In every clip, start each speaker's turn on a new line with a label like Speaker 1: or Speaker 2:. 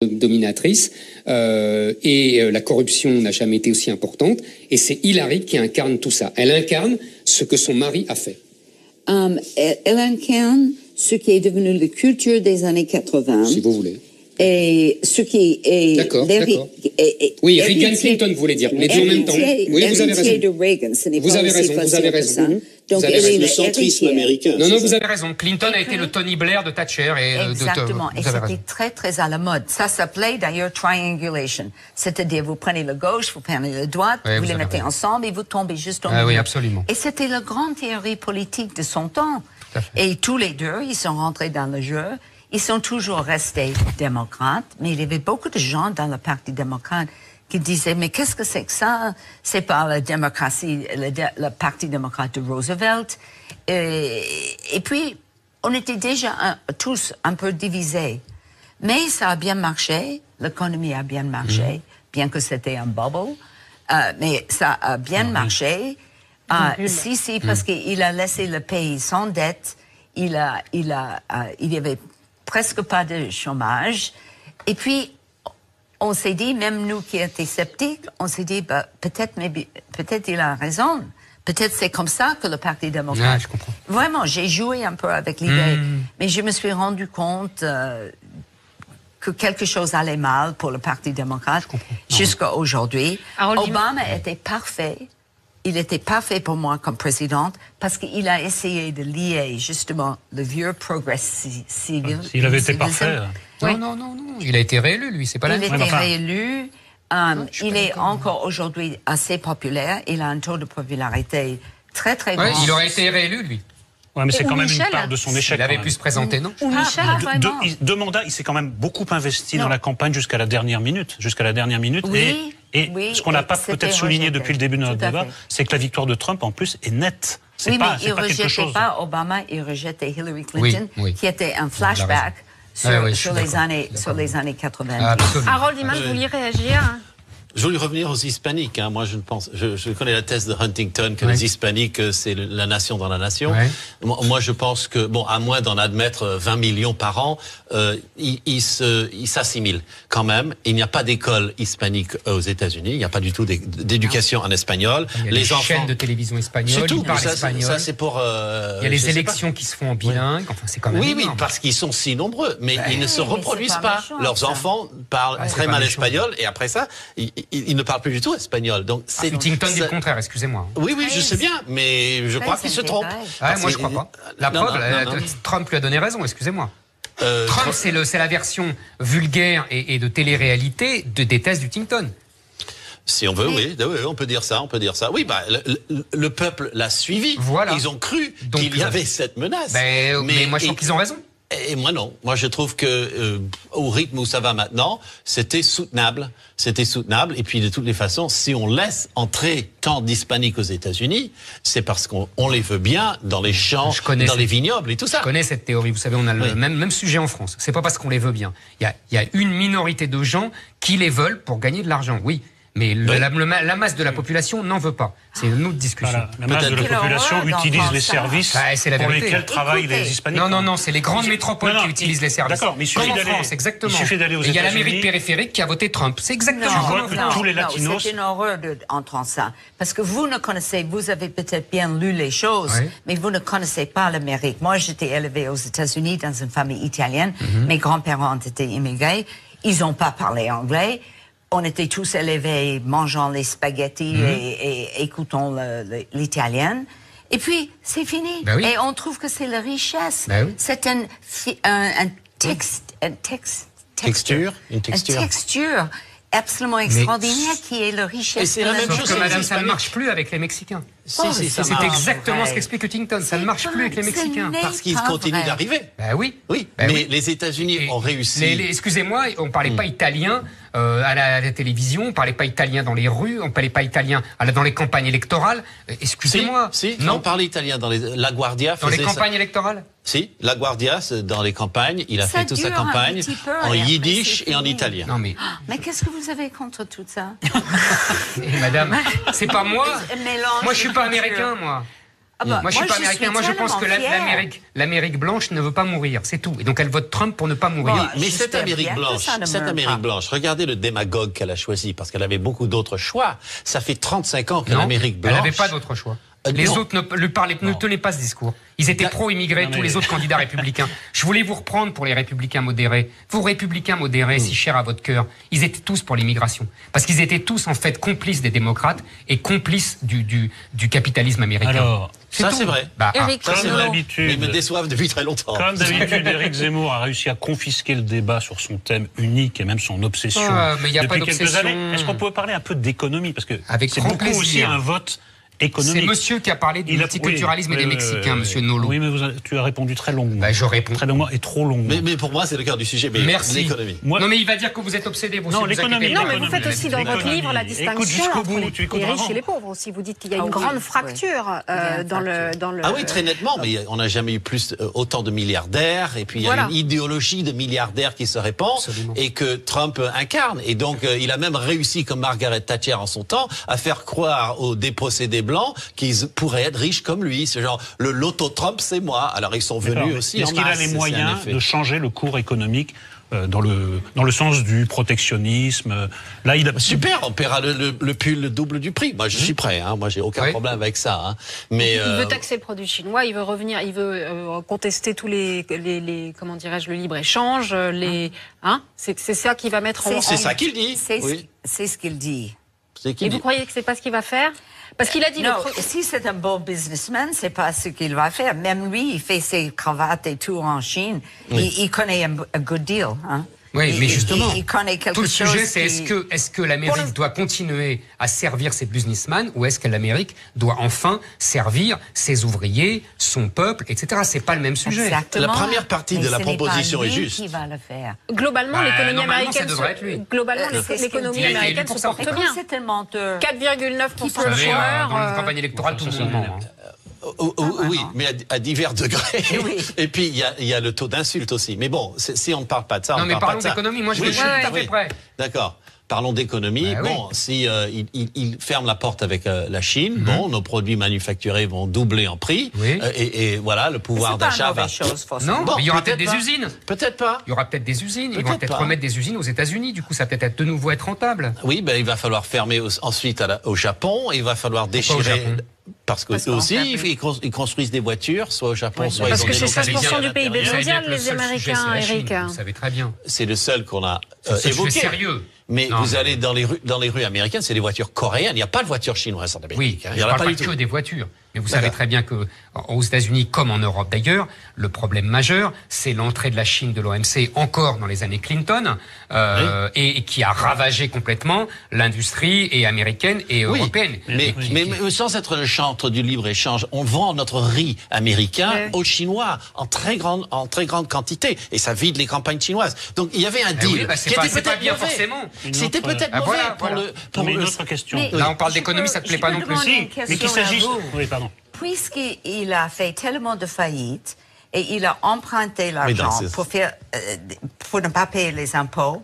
Speaker 1: dominatrice et la corruption n'a jamais été aussi importante et c'est Hillary qui incarne tout ça. Elle incarne ce que son mari a fait.
Speaker 2: Elle incarne ce qui est devenu la culture des années 80.
Speaker 1: Si vous voulez.
Speaker 2: Et ce qui est...
Speaker 1: D'accord. Oui, Reagan Clinton, vous voulez dire. Les deux en même temps. Oui, vous avez raison.
Speaker 2: De Reagan, ce n'est
Speaker 1: vous
Speaker 2: pas
Speaker 1: avez
Speaker 2: aussi
Speaker 1: raison, vous avez raison.
Speaker 2: Donc,
Speaker 1: vous avez
Speaker 3: le centrisme américain.
Speaker 1: Non, vous avez raison. Clinton a été le Tony Blair de Thatcher.
Speaker 4: Exactement. Et c'était très, très à la mode. Ça s'appelait d'ailleurs triangulation. C'est-à-dire, vous prenez le gauche, vous prenez le droite, vous les mettez ensemble et vous tombez juste au milieu.
Speaker 1: Oui, absolument.
Speaker 4: Et c'était la grande théorie politique de son temps. Et tous les deux, ils sont rentrés dans le jeu. Ils sont toujours restés démocrates, mais il y avait beaucoup de gens dans le Parti démocrate qui disaient, mais qu'est-ce que c'est que ça? C'est pas la démocratie, le Parti démocrate de Roosevelt. Et puis, on était déjà tous un peu divisés. Mais ça a bien marché, l'économie a bien marché, bien que c'était un bubble, mais ça a bien marché. Si, parce qu'il a laissé le pays sans dette, il y avait presque pas de chômage. Et puis, on s'est dit, même nous qui étions sceptiques, on s'est dit, peut-être il a raison. Peut-être c'est comme ça que le Parti démocrate...
Speaker 1: Je comprends.
Speaker 4: Vraiment, j'ai joué un peu avec l'idée. Mais je me suis rendu compte que quelque chose allait mal pour le Parti démocrate jusqu'à aujourd'hui. Obama était parfait. Il était parfait pour moi comme présidente parce qu'il a essayé de lier justement le vieux progressisme.
Speaker 5: S'il avait été parfait.
Speaker 1: Non. Il a été réélu, lui, c'est pas la même.
Speaker 4: Il a été réélu. Il est encore aujourd'hui assez populaire. Il a un taux de popularité très, très grand.
Speaker 1: Il aurait été réélu, lui.
Speaker 5: Ouais, mais c'est quand même une part de son échec.
Speaker 1: Il avait pu se présenter, non?
Speaker 4: Ou Michel,
Speaker 5: deux mandats, il s'est quand même beaucoup investi dans la campagne jusqu'à la dernière minute.
Speaker 4: Oui,
Speaker 5: et ce qu'on n'a pas peut-être souligné depuis le début de notre débat, c'est que la victoire de Trump, en plus, est nette.
Speaker 4: Oui, mais il ne rejetait pas Obama, il rejetait Hillary Clinton, qui était un flashback sur les années 80.
Speaker 6: Harold Iman, vous vouliez réagir?
Speaker 3: Je voulais revenir aux hispaniques. Moi, je connais la thèse de Huntington que les hispaniques, c'est la nation dans la nation. Moi, je pense que, à moins d'en admettre 20 millions par an, ils s'assimilent quand même. Il n'y a pas d'école hispanique aux États-Unis. Il n'y a pas du tout d'éducation en espagnol.
Speaker 1: Il y a les chaînes de télévision espagnoles.
Speaker 3: Ils
Speaker 1: parlent espagnol.
Speaker 3: Ça, c'est pour.
Speaker 1: Il y a les élections qui se font en bilingue. Enfin, c'est quand même.
Speaker 3: Oui, parce qu'ils sont si nombreux, mais ils ne se reproduisent pas. Leurs enfants parlent très mal espagnol, et après ça, il ne parle plus du tout espagnol. Donc
Speaker 1: Huntington dit le contraire, excusez-moi.
Speaker 3: Oui, je sais bien, mais je crois qu'il se trompe.
Speaker 1: Moi, je crois pas. La preuve, Trump lui a donné raison, excusez-moi. Trump, c'est la version vulgaire et de télé-réalité des thèses d'Huntington.
Speaker 3: Si on veut, oui, on peut dire ça, Oui, le peuple l'a suivi.
Speaker 1: Voilà.
Speaker 3: Ils ont cru qu'il y avait cette menace.
Speaker 1: Mais moi, je trouve qu'ils ont raison.
Speaker 3: Et moi non. Moi je trouve que au rythme où ça va maintenant, c'était soutenable. Et puis de toutes les façons, si on laisse entrer tant d'hispaniques aux États-Unis, c'est parce qu'on les veut bien dans les champs, dans les vignobles et tout ça.
Speaker 1: Je connais cette théorie. Vous savez, on a le même sujet en France. C'est pas parce qu'on les veut bien. Il y a une minorité de gens qui les veulent pour gagner de l'argent. Oui. Mais la masse de la population n'en veut pas. C'est une autre discussion.
Speaker 5: Voilà. La masse de la population utilise les services pour lesquels travaillent les hispaniques.
Speaker 1: Non, c'est les grandes métropoles qui utilisent les services.
Speaker 5: D'accord, mais
Speaker 1: comme en France, exactement.
Speaker 5: Il suffit d'aller aux
Speaker 1: États-Unis. Il y a l'Amérique périphérique qui a voté Trump. C'est exactement
Speaker 5: comme tous les latinos.
Speaker 4: C'est une horreur d'entendre ça. Parce que vous avez peut-être bien lu les choses, mais vous ne connaissez pas l'Amérique. Moi, j'étais élevée aux États-Unis dans une famille italienne. Mes grands-parents étaient immigrés. Ils n'ont pas parlé anglais. On était tous élevés mangeant les spaghettis et écoutant l'italienne. Et puis, c'est fini. Et on trouve que c'est la richesse. C'est une texture absolument extraordinaire qui est la richesse.
Speaker 3: Et c'est la même chose
Speaker 1: que madame, ça ne marche plus avec les Mexicains. C'est exactement ce qu'explique Huntington. Ça ne marche plus avec les Mexicains.
Speaker 3: Parce qu'ils continuent d'arriver.
Speaker 1: Oui.
Speaker 3: Mais les États-Unis ont réussi.
Speaker 1: Excusez-moi, on ne parlait pas italien à la télévision, on ne parlait pas italien dans les rues, on ne parlait pas italien dans les campagnes électorales. Excusez-moi.
Speaker 3: Si, on parlait italien dans La Guardia.
Speaker 1: Dans les campagnes électorales.
Speaker 3: Si, La Guardia, dans les campagnes, il a fait toute sa campagne en yiddish et en italien.
Speaker 4: Mais qu'est-ce que vous avez contre tout ça?
Speaker 1: Madame, c'est pas moi. Moi, je suis pas américain, moi. Moi, je suis pas américain. Moi, je pense que l'Amérique blanche ne veut pas mourir. C'est tout. Et donc, elle vote Trump pour ne pas mourir.
Speaker 3: Mais cette Amérique blanche, regardez le démagogue qu'elle a choisi, parce qu'elle avait beaucoup d'autres choix. Ça fait 35 ans que l'Amérique blanche...
Speaker 1: Elle n'avait pas d'autre choix. Les autres ne tenaient pas ce discours. Ils étaient pro-immigrés, tous les autres candidats républicains. Je voulais vous reprendre pour les républicains modérés. Vos républicains modérés, si chers à votre cœur, ils étaient tous pour l'immigration. Parce qu'ils étaient tous, en fait, complices des démocrates et complices du capitalisme américain.
Speaker 3: Alors, ça c'est vrai.
Speaker 6: Éric,
Speaker 3: ça c'est vrai. Ils me déçoivent depuis très longtemps.
Speaker 5: Comme d'habitude, Éric Zemmour a réussi à confisquer le débat sur son thème unique et même son obsession
Speaker 1: mais y a
Speaker 5: depuis
Speaker 1: pas
Speaker 5: quelques années. Est-ce qu'on peut parler un peu d'économie? Parce que c'est beaucoup
Speaker 1: plaisir.
Speaker 5: aussi un vote économique.
Speaker 1: C'est monsieur qui a parlé du multiculturalisme et des Mexicains, monsieur Nolo.
Speaker 5: Oui, mais tu as répondu très longuement.
Speaker 1: Je réponds.
Speaker 5: Très longuement et trop longuement.
Speaker 3: Mais pour moi, c'est le cœur du sujet. Mais
Speaker 1: merci.
Speaker 3: L'économie.
Speaker 1: Non, mais il va dire que vous êtes obsédé.
Speaker 5: Non, l'économie.
Speaker 6: Non, mais vous faites aussi dans votre livre la distinction entre les riches et les pauvres aussi. Vous dites qu'il y a une grande fracture dans le...
Speaker 3: Ah oui, très nettement. Mais on n'a jamais eu autant de milliardaires. Et puis, il y a une idéologie de milliardaires qui se répand et que Trump incarne. Et donc, il a même réussi, comme Margaret Thatcher en son temps, à faire croire aux dépossédés blancs qu'ils pourraient être riches comme lui. C'est genre, le loto Trump, c'est moi. Alors, ils sont venus aussi en masse.
Speaker 5: Est-ce qu'il a les moyens de changer le cours économique dans le sens du protectionnisme? Là, il a...
Speaker 3: Super, on paiera le pull le double du prix. Moi, je suis prêt. Moi, j'ai aucun problème avec ça. Mais
Speaker 6: il veut taxer le produit chinois. Il veut revenir. Il veut contester tous les comment dirais-je, le libre échange. C'est ça qu'il va mettre en.
Speaker 3: C'est ça qu'il dit.
Speaker 4: C'est ce qu'il dit.
Speaker 6: Et vous croyez que c'est pas ce qu'il va faire? Parce qu'il a dit...
Speaker 4: Non, si c'est un bon businessman, c'est pas ce qu'il va faire. Même lui, il fait ses cravates et tout en Chine. Il connaît un good deal.
Speaker 1: Oui, mais justement,
Speaker 4: il connaît quelque
Speaker 1: tout le
Speaker 4: chose
Speaker 1: sujet, c'est est-ce que l'Amérique doit continuer à servir ses businessmen ou est-ce que l'Amérique doit enfin servir ses ouvriers, son peuple, etc. C'est pas le même sujet.
Speaker 4: Exactement.
Speaker 3: La première partie de la proposition est juste.
Speaker 4: Qui va le faire.
Speaker 6: Globalement, l'économie américaine se porte bien.
Speaker 4: C'est un menteur.
Speaker 6: 4,9% de chômeurs.
Speaker 1: Dans une campagne électorale, tout le monde ment.
Speaker 3: Oui, mais à divers degrés. Et puis, il y a le taux d'insulte aussi. Mais bon, si on ne parle pas de ça,
Speaker 1: non, mais parlons d'économie. Moi, je suis tout à fait prêt.
Speaker 3: D'accord. Parlons d'économie. Si il ferme la porte avec la Chine, nos produits manufacturés vont doubler en prix. Et voilà, le pouvoir d'achat va...
Speaker 1: Non, mais il y aura peut-être des usines.
Speaker 3: Peut-être pas.
Speaker 1: Il y aura peut-être des usines. Ils vont peut-être remettre des usines aux États-Unis. Du coup, ça va peut-être de nouveau être rentable.
Speaker 3: Oui, il va falloir fermer ensuite au Japon. Il va falloir déchirer... Parce que eux aussi, ils construisent des voitures, soit au Japon, soit
Speaker 6: parce que c'est
Speaker 3: 16%
Speaker 6: du PIB mondial, les Américains, Eric.
Speaker 1: Vous savez très bien.
Speaker 3: C'est le seul qu'on a
Speaker 1: évoqué. C'est sérieux.
Speaker 3: Mais vous allez dans les rues américaines, c'est des voitures coréennes. Il n'y a pas de voitures chinoises en Amérique.
Speaker 1: Oui, il n'y a pas que des voitures. Mais vous savez très bien que aux États-Unis, comme en Europe d'ailleurs, le problème majeur, c'est l'entrée de la Chine de l'OMC encore dans les années Clinton, et qui a ravagé complètement l'industrie américaine et européenne.
Speaker 3: Mais sans être le chantre du libre-échange, on vend notre riz américain aux Chinois en très grande quantité. Et ça vide les campagnes chinoises. Donc il y y avait un deal qui était peut-être bien forcément. C'était peut-être mauvais pour
Speaker 5: une autre question.
Speaker 1: Là, on parle d'économie, ça ne te plaît pas non plus.
Speaker 5: Si, mais qu'il s'agisse... Oui, pardon.
Speaker 4: Puisqu'il a fait tellement de faillites et il a emprunté l'argent pour ne pas payer les impôts,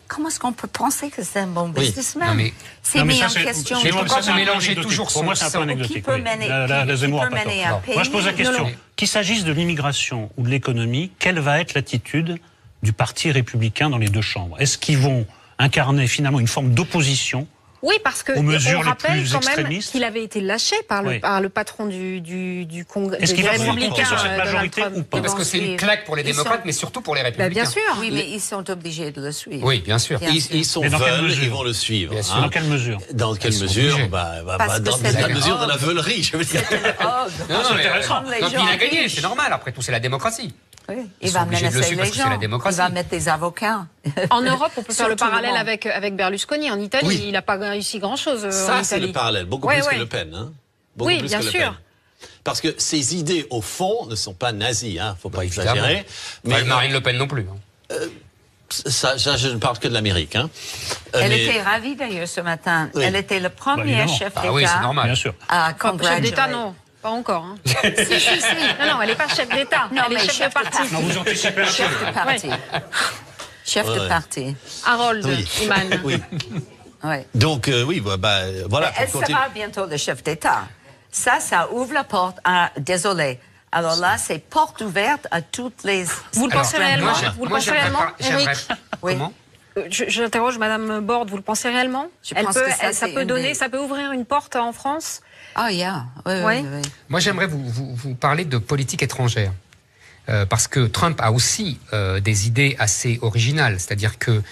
Speaker 4: comment est-ce qu'on peut penser que c'est un bon businessman? C'est mis en question.
Speaker 1: Mais pourquoi vous mélangez toujours
Speaker 5: pour moi, c'est un peu anecdotique.
Speaker 4: Qui peut mener un pays?
Speaker 5: Moi, je pose la question. Qu'il s'agisse de l'immigration ou de l'économie, quelle va être l'attitude du Parti républicain dans les deux chambres? Est-ce qu'ils vont incarner finalement une forme d'opposition?
Speaker 6: Oui, parce que on rappelle quand même qu'il avait été lâché par le patron du Congrès des Républicains
Speaker 5: sur cette majorité ou pas?
Speaker 1: Parce que c'est une claque pour les démocrates, mais surtout pour les Républicains.
Speaker 6: Bien sûr.
Speaker 4: Oui, mais ils sont obligés de le suivre.
Speaker 1: Oui, bien sûr.
Speaker 3: Ils vont le suivre.
Speaker 5: Dans quelle mesure?
Speaker 3: Dans quelle mesure? Dans la mesure de la veulerie, je veux dire.
Speaker 1: Non, il a gagné, c'est normal. Après tout, c'est la démocratie.
Speaker 4: Oui. Il va menacer les gens, il va mettre des avocats.
Speaker 6: En Europe, on peut faire le parallèle avec Berlusconi. En Italie, il n'a pas réussi grand-chose.
Speaker 3: Ça, c'est le parallèle, beaucoup plus que Le Pen. Hein.
Speaker 6: Oui, bien sûr.
Speaker 3: Parce que ces idées, au fond, ne sont pas nazies, il ne faut pas exagérer.
Speaker 1: Mais Marine Le Pen non plus.
Speaker 3: Ça, je ne parle que de l'Amérique. Hein.
Speaker 4: Elle était ravie d'ailleurs ce matin. Oui. Elle était le premier chef d'État.
Speaker 1: Oui, c'est normal.
Speaker 5: Bien sûr.
Speaker 6: Chef d'État, non. Pas encore. Hein. si. Non, elle n'est pas chef d'État. Elle est chef de parti.
Speaker 5: Non, vous anticipez un
Speaker 4: chef de parti. Chef de parti.
Speaker 6: Harold Iman.
Speaker 3: Oui. Donc, voilà.
Speaker 4: Elle sera bientôt le chef d'État. Ça ouvre la porte à... Désolé. Alors là, c'est porte ouverte à toutes les...
Speaker 6: Vous le pensez réellement? Vous le pensez réellement, Éric?
Speaker 4: Oui.
Speaker 1: Comment?
Speaker 6: J'interroge Madame Borde, vous le pensez réellement? Ça peut ouvrir une porte en France?
Speaker 4: Ah, yeah. Oui.
Speaker 1: Moi, j'aimerais vous parler de politique étrangère. Parce que Trump a aussi des idées assez originales. C'est-à-dire que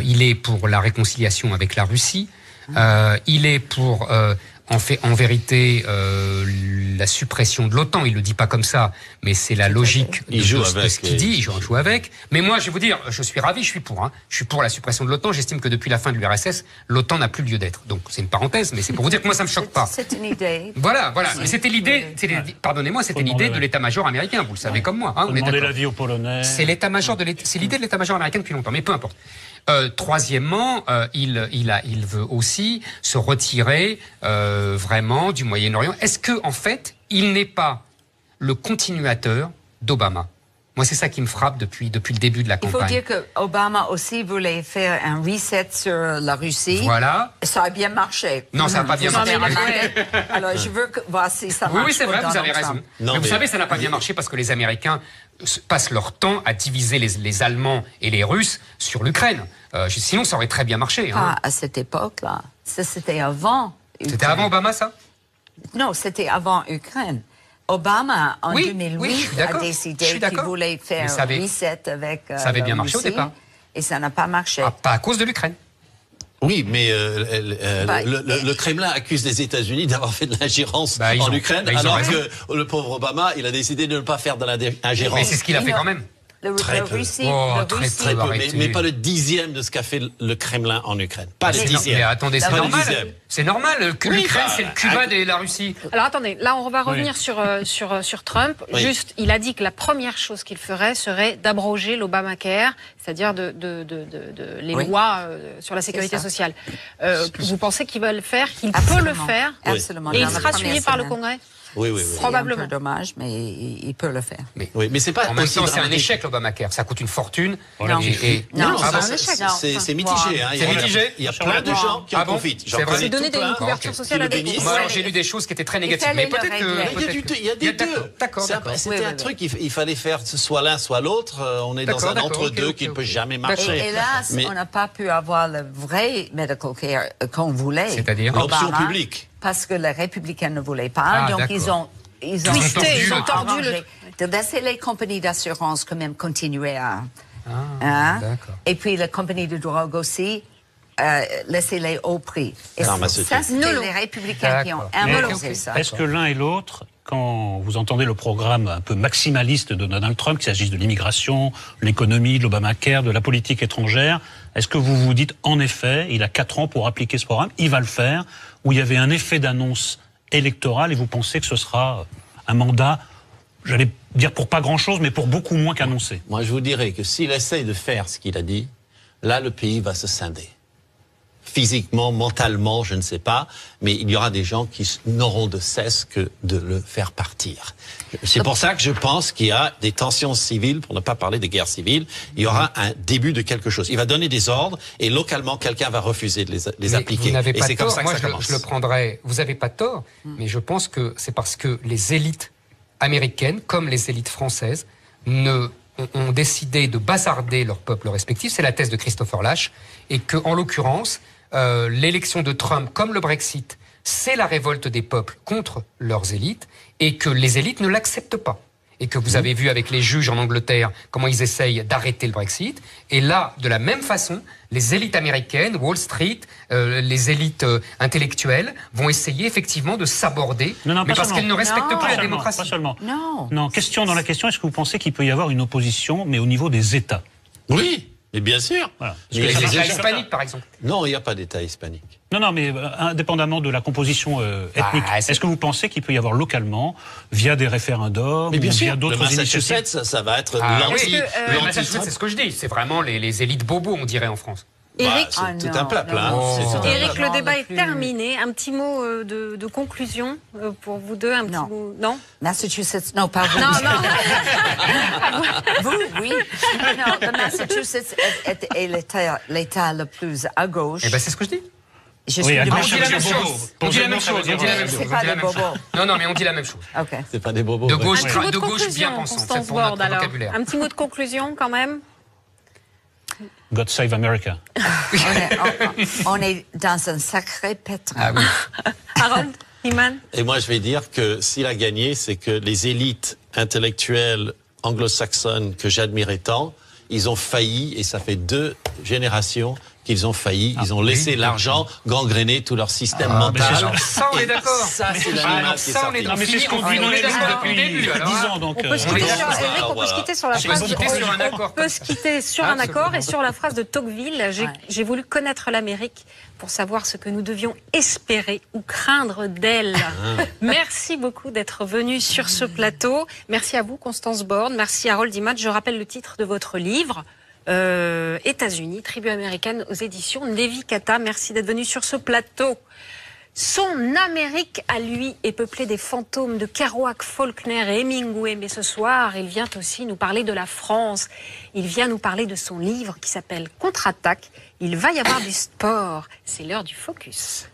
Speaker 1: il est pour la réconciliation avec la Russie. Il est pour... En vérité, la suppression de l'OTAN, il le dit pas comme ça, mais c'est la logique de ce qu'il dit, il joue avec. Mais moi, je vais vous dire, je suis ravi, je suis pour. Je suis pour la suppression de l'OTAN. J'estime que depuis la fin de l'URSS, l'OTAN n'a plus lieu d'être. Donc, c'est une parenthèse, mais c'est pour vous dire que moi, ça me choque pas.
Speaker 4: C'est une idée.
Speaker 1: Voilà. Mais c'était l'idée, pardonnez-moi, c'était l'idée de l'état-major américain, vous le savez comme moi.
Speaker 5: On est d'accord. L'avis aux Polonais.
Speaker 1: C'est l'idée de l'état-major américain depuis longtemps, mais peu importe. Troisièmement, il veut aussi se retirer vraiment du Moyen-Orient. Est-ce que, en fait, il n'est pas le continuateur d'Obama? Moi, c'est ça qui me frappe depuis le début de la campagne.
Speaker 4: Il faut dire que Obama aussi voulait faire un reset sur la Russie.
Speaker 1: Voilà.
Speaker 4: Ça a bien marché.
Speaker 1: Non, ça n'a pas bien marché.
Speaker 4: Alors, je veux voir si ça marche.
Speaker 1: Oui, c'est vrai, vous avez raison. Mais vous savez, ça n'a pas bien marché parce que les Américains passent leur temps à diviser les Allemands et les Russes sur l'Ukraine. Sinon, ça aurait très bien marché.
Speaker 4: Pas à cette époque-là. C'était avant Ukraine.
Speaker 1: C'était avant Obama, ça?
Speaker 4: Non, c'était avant Ukraine. Obama, en 2008, a décidé qu'il voulait faire un reset avec
Speaker 1: ça avait bien marché au départ.
Speaker 4: Et ça n'a pas marché.
Speaker 1: Pas à cause de l'Ukraine.
Speaker 3: Oui, mais le Kremlin accuse les États-Unis d'avoir fait de l'ingérence en Ukraine, alors que le pauvre Obama, il a décidé de ne pas faire de l'ingérence.
Speaker 1: Mais c'est ce qu'il a fait quand même.
Speaker 3: Très peu.
Speaker 1: Très peu,
Speaker 3: mais pas le dixième de ce qu'a fait le Kremlin en Ukraine. Pas le dixième.
Speaker 1: Mais attendez, c'est normal. C'est normal. L'Ukraine, c'est le Cuba de la Russie.
Speaker 6: Alors attendez, là on va revenir sur Trump. Oui. Juste, il a dit que la première chose qu'il ferait serait d'abroger l'Obamacare, c'est-à-dire les lois sur la sécurité sociale. Vous pensez qu'il va le faire, qu'il peut le faire?
Speaker 4: Absolument.
Speaker 6: Et il sera suivi par le Congrès?
Speaker 3: Oui.
Speaker 6: Probablement.
Speaker 4: C'est un peu dommage, mais il peut le faire.
Speaker 3: Mais c'est pas.
Speaker 1: En même temps, c'est un échec l'Obamacare. Ça coûte une fortune.
Speaker 4: Non,
Speaker 3: c'est mitigé.
Speaker 1: C'est mitigé.
Speaker 3: Il y a plein de gens qui en profitent.
Speaker 6: C'est donner une couverture sociale à des gens.
Speaker 1: Alors j'ai lu des choses qui étaient très négatives. Mais peut-être que
Speaker 3: il y a des deux.
Speaker 1: D'accord.
Speaker 3: C'était un truc. Il fallait faire soit l'un soit l'autre. On est dans un entre-deux qui ne peut jamais marcher.
Speaker 4: Hélas, on n'a pas pu avoir le vrai medical care qu'on voulait.
Speaker 1: C'est-à-dire
Speaker 3: l'option publique.
Speaker 4: Parce que les républicains ne voulaient pas, donc ils ont tordu de laisser les compagnies d'assurance quand même continuer à... Et puis les compagnies de drogue aussi, laisser-les au prix. Et ça, c'était les républicains qui ont imposé ça.
Speaker 5: Est-ce que l'un et l'autre, quand vous entendez le programme un peu maximaliste de Donald Trump, qu'il s'agisse de l'immigration, l'économie, de l'Obamacare, de la politique étrangère, est-ce que vous vous dites, en effet, il a 4 ans pour appliquer ce programme, il va le faire, où il y avait un effet d'annonce électorale et vous pensez que ce sera un mandat, j'allais dire pour pas grand-chose, mais pour beaucoup moins qu'annoncé?
Speaker 3: Moi, je vous dirais que s'il essaye de faire ce qu'il a dit, là, le pays va se scinder. Physiquement, mentalement, je ne sais pas, mais il y aura des gens qui n'auront de cesse que de le faire partir. C'est pour ça que je pense qu'il y a des tensions civiles, pour ne pas parler de guerre civile, il y aura un début de quelque chose. Il va donner des ordres et localement, quelqu'un va refuser de les appliquer.
Speaker 1: Vous n'avez pas
Speaker 3: c'est
Speaker 1: tort.
Speaker 3: comme ça que
Speaker 1: moi,
Speaker 3: ça commence.
Speaker 1: Je le prendrais. Vous n'avez pas tort, mais je pense que c'est parce que les élites américaines, comme les élites françaises, ont décidé de bazarder leur peuple respectif. C'est la thèse de Christopher Lasch. Et que, en l'occurrence, l'élection de Trump, comme le Brexit, c'est la révolte des peuples contre leurs élites et que les élites ne l'acceptent pas. Et que vous avez vu avec les juges en Angleterre comment ils essayent d'arrêter le Brexit. Et là, de la même façon, les élites américaines, Wall Street, les élites intellectuelles vont essayer effectivement de s'aborder, mais parce qu'elles ne respectent plus la démocratie.
Speaker 5: Pas seulement. Non, question dans la question, est-ce que vous pensez qu'il peut y avoir une opposition, mais au niveau des États?
Speaker 3: Oui. Mais bien sûr.
Speaker 5: Voilà.
Speaker 1: Les États hispaniques, par exemple.
Speaker 3: Non, il n'y a pas d'État hispanique.
Speaker 5: Non, mais indépendamment de la composition ethnique, est-ce que vous pensez qu'il peut y avoir localement, via des référendums,
Speaker 3: mais bien
Speaker 5: ou
Speaker 3: sûr,
Speaker 5: via d'autres initiatives?
Speaker 3: Massachusetts, ça va être
Speaker 1: Massachusetts, c'est ce que je dis. C'est vraiment les élites bobos, on dirait en France.
Speaker 6: Éric,
Speaker 3: c'est tout un peuple.
Speaker 6: Éric, le débat est terminé. Un petit mot de conclusion pour vous deux. Un petit mot. Non.
Speaker 4: Massachusetts, non, pas vous.
Speaker 6: Non.
Speaker 4: Vous, oui. Non, le Massachusetts est l'État le plus à gauche.
Speaker 1: Eh ben, c'est ce que je dis.
Speaker 4: Je suis
Speaker 1: on
Speaker 4: de
Speaker 1: dit la même chose. On dit la même chose.
Speaker 4: C'est pas des bobos.
Speaker 1: Non, mais on dit la même chose.
Speaker 4: Ok.
Speaker 3: C'est pas des bobos.
Speaker 1: De gauche,
Speaker 6: de
Speaker 1: bien
Speaker 6: conclusion,
Speaker 1: pensante.
Speaker 6: Constance Borde, alors. Un petit mot de conclusion, quand même.
Speaker 5: God save America.
Speaker 4: On est dans un sacré pétrin.
Speaker 1: Ah oui.
Speaker 6: Harold Iman.
Speaker 3: Et moi, je vais dire que s'il a gagné, c'est que les élites intellectuelles anglo-saxonnes que j'admirais tant, ils ont failli, et ça fait 2 générations qu'ils ont failli. Ils ont laissé l'argent gangréner tout leur système mental.
Speaker 1: Ça, on est d'accord.
Speaker 3: Ça, c'est l'animal qui est sorti.
Speaker 5: Non, mais c'est ce qu'on dit dans les livres depuis 10 ans. Donc,
Speaker 6: On peut se quitter sur la phrase. On peut se quitter sur un accord et sur la phrase de Tocqueville. J'ai voulu connaître l'Amérique pour savoir ce que nous devions espérer ou craindre d'elle. Merci beaucoup d'être venu sur ce plateau. Merci à vous, Constance Borde. Merci à Harold Iman. Je rappelle le titre de votre livre. États-Unis, tribu américaine aux éditions Nevi Kata. Merci d'être venu sur ce plateau. Son Amérique à lui est peuplée des fantômes de Kerouac, Faulkner et Hemingway. Mais ce soir, il vient aussi nous parler de la France. Il vient nous parler de son livre qui s'appelle Contre-attaque. Il va y avoir du sport. C'est l'heure du focus.